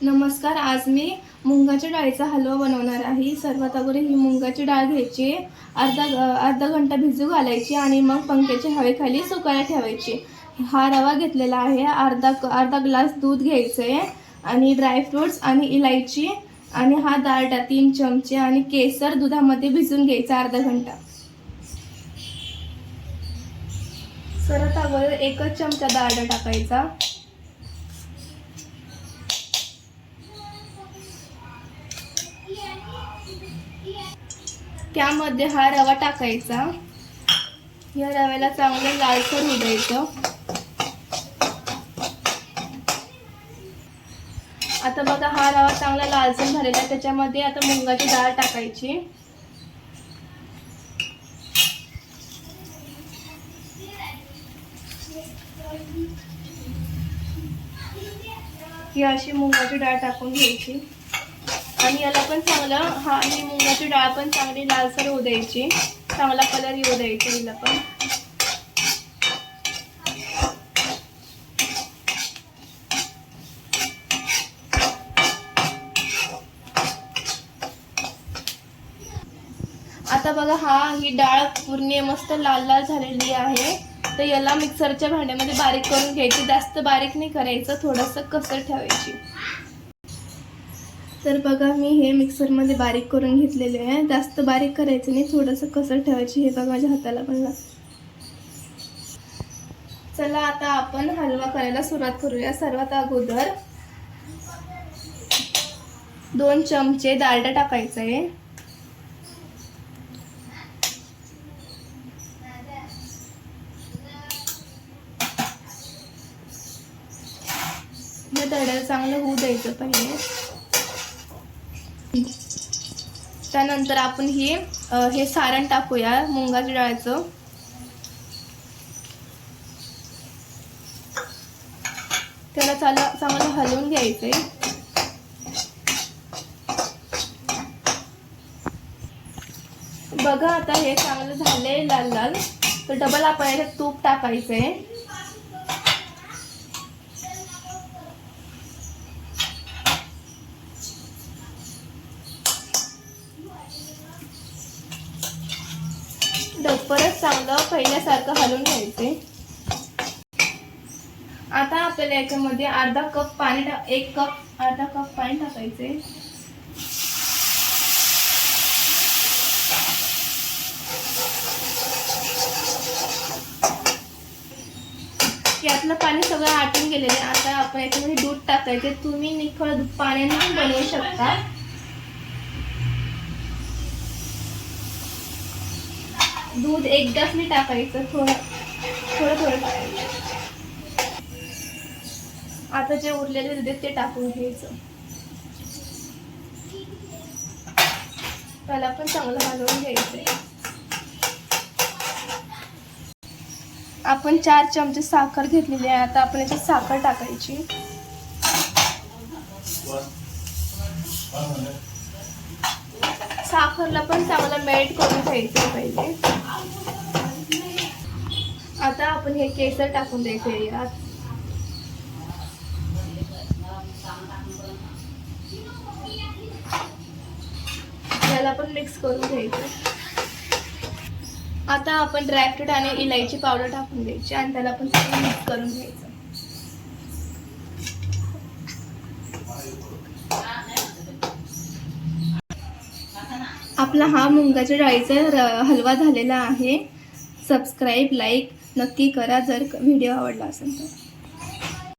नमस्कार. आज मी मुंगाच्या डाळीचा हलवा बनवणार आहे. सर्वात अगोदर ही मुंगाची डाळ घ्यायची, अर्धा घंटा भिजू घालायची आणि मग पंख्याच्या हवेखाली सुकायला ठेवायची. हा रवा घेतलेला आहे, अर्धा ग्लास दूध घ्यायचं आहे आणि ड्रायफ्रुट्स आणि इलायची आणि हा डालडा 3 चमचे आणि केसर दुधामध्ये भिजून घ्यायचा अर्धा घंटा. सर्वात अगोदर 1 चमचा डालडा टाकायचा. त्यामध्ये हा रवा टाकायचा. या रव्याला चांगलं लालसर होऊ द्यायचं. आता बघा हा रवा चांगला लालसर झालेला आहे. त्याच्यामध्ये आता मुंगाची डाळ टाकायची. ही अशी मुंगाची डाळ टाकून घ्यायची आणि याला पण चांगलं ही मुंगाची डाळ पण चांगली लालसर होऊ द्यायची. चांगला कलर येऊ द्यायचा हिला पण. आता बघा ही डाळ पूर्ण मस्त लाल लाल झालेली आहे. तर याला मिक्सरच्या भांड्यामध्ये बारीक करून घ्यायची. जास्त बारीक नाही करायचं, थोडंसं कसर ठेवायची. तर बघा मी हे मिक्सरमध्ये बारीक करून घेतलेले आहे. जास्त बारीक करायचं नाही, थोडंसं कसर ठेवायची. हे बघा माझ्या हाताला पण चला आता आपण हलवा करायला सुरुवात करूया. सर्वात अगोदर 2 चमचे डालडा टाकायचा आहे. हे डालडा चांगलं होऊ द्यायचं पहिले. त्यानंतर आपण हे सारण टाकूया मुंगाच्या डाळीचं. त्याला चांगलं हलवून घ्यायचंय. बघा आता हे चांगलं झालंय लाल लाल. तर डबल आपण याच्यात तूप टाकायचंय. परत चांगलं पहिल्यासारखं हलवून घ्यायचे. आता आपल्याला याच्यामध्ये अर्धा कप पाणी टाकायचे. यातलं पाणी सगळं आटून गेलेलं आहे. आता आपण याच्यामध्ये दूध टाकायचे. तुम्ही निखळ पाण्याने बनवू शकता. दूध एकदाच नाही टाकायचं, थोडं टाकायचं. आता जे उरलेले दूध आहे ते टाकून घ्यायचं. त्याला पण चांगलं हलवून घ्यायचंय. आपण 4 चमचे साखर घेतलेली आहे. आता आपण याच्यात साखर टाकायची. साखरला पण चांगलं मेल्ट करून घ्यायचं पहिले. आता आपण हे केसर टाकून द्यायचे यात. याला पण मिक्स करून घ्यायचं. आता आपण ड्रायफ्रूट आणि इलायची पावडर टाकून द्यायची आणि त्याला पण चांगलं मिक्स करून घ्यायचं. आपला हा मुंगाच्या डाळीचा हलवा झालेला आहे. सबस्क्राईब, लाईक नक्की करा जर व्हिडिओ आवडला असेल तर.